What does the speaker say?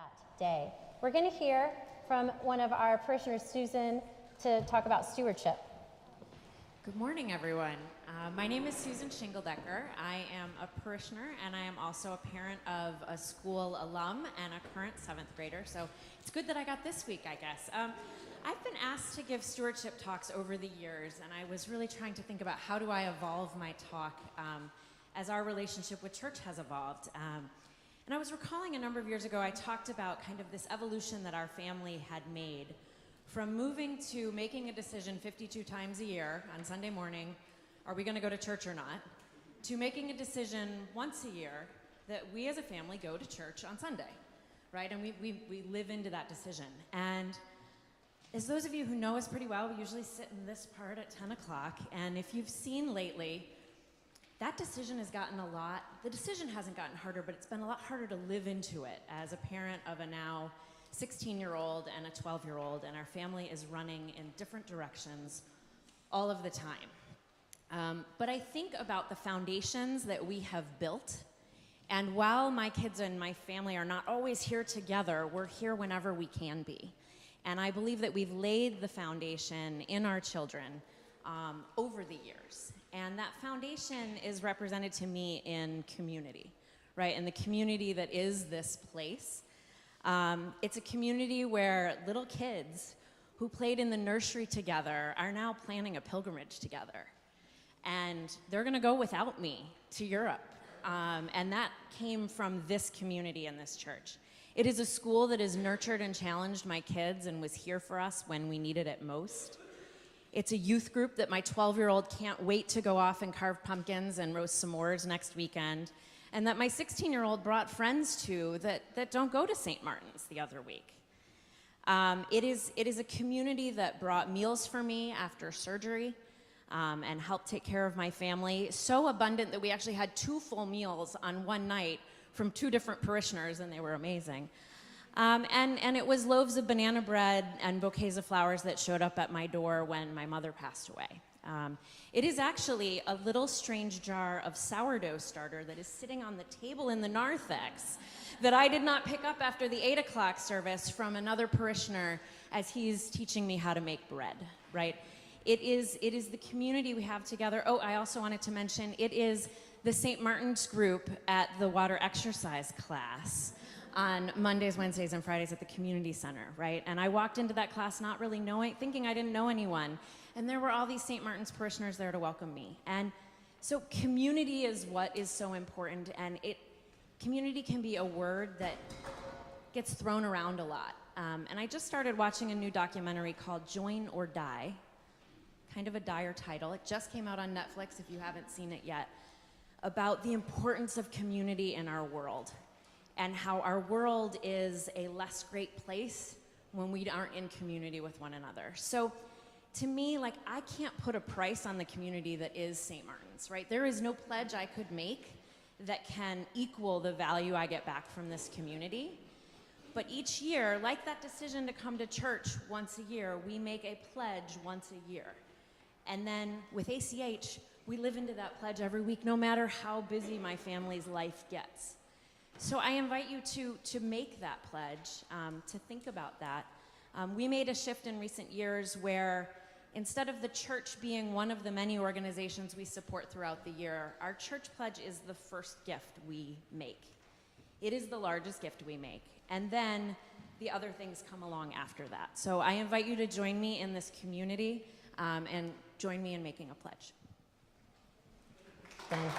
that day. We're going to hear from one of our parishioners, Susan, to talk about stewardship. Good morning, everyone. My name is Susan Shingledecker. I am a parishioner, and I am also a parent of a school alum and a current 7th grader, so it's good that I got this week, I guess. I've been asked to give stewardship talks over the years, and I was really trying to think about how do I evolve my talk as our relationship with church has evolved. And I was recalling a number of years ago, I talked about kind of this evolution that our family had made from moving to making a decision 52 times a year on Sunday morning, are we going to go to church or not, to making a decision once a year that we as a family go to church on Sunday, right? And we live into that decision. And as those of you who know us pretty well, we usually sit in this part at 10 o'clock. And if you've seen lately, that decision has gotten the decision hasn't gotten harder, but it's been a lot harder to live into it as a parent of a now 16-year-old and a 12-year-old, and our family is running in different directions all of the time. But I think about the foundations that we have built, and while my kids and my family are not always here together, we're here whenever we can be. And I believe that we've laid the foundation in our children over the years. And that foundation is represented to me in community, right? In the community that is this place. It's a community where little kids who played in the nursery together are now planning a pilgrimage together. And they're gonna go without me to Europe. And that came from this community in this church. It is a school that has nurtured and challenged my kids and was here for us when we needed it most. It's a youth group that my 12-year-old can't wait to go off and carve pumpkins and roast s'mores next weekend, and that my 16-year-old brought friends to that don't go to St. Martin's the other week. It is a community that brought meals for me after surgery and helped take care of my family, so abundant that we actually had 2 full meals on one night from 2 different parishioners, and they were amazing. And it was loaves of banana bread and bouquets of flowers that showed up at my door when my mother passed away. It is actually a little strange jar of sourdough starter that is sitting on the table in the narthex that I did not pick up after the 8 o'clock service from another parishioner as he's teaching me how to make bread, right? It is the community we have together. Oh, I also wanted to mention, it is the St. Martin's group at the water exercise class on Mondays, Wednesdays, and Fridays at the community center, right? And I walked into that class not really thinking I didn't know anyone. And there were all these St. Martin's parishioners there to welcome me. And so community is what is so important, and community can be a word that gets thrown around a lot. And I just started watching a new documentary called Join or Die, kind of a dire title. It just came out on Netflix if you haven't seen it yet, about the importance of community in our world and how our world is a less great place when we aren't in community with one another. So to me, like, I can't put a price on the community that is St. Martin's, right? There is no pledge I could make that can equal the value I get back from this community. But each year, like that decision to come to church once a year, we make a pledge once a year. And then with ACH, we live into that pledge every week, no matter how busy my family's life gets. So I invite you to make that pledge, to think about that. We made a shift in recent years where instead of the church being one of the many organizations we support throughout the year, our church pledge is the first gift we make. It is the largest gift we make. And then the other things come along after that. So I invite you to join me in this community and join me in making a pledge. Thanks.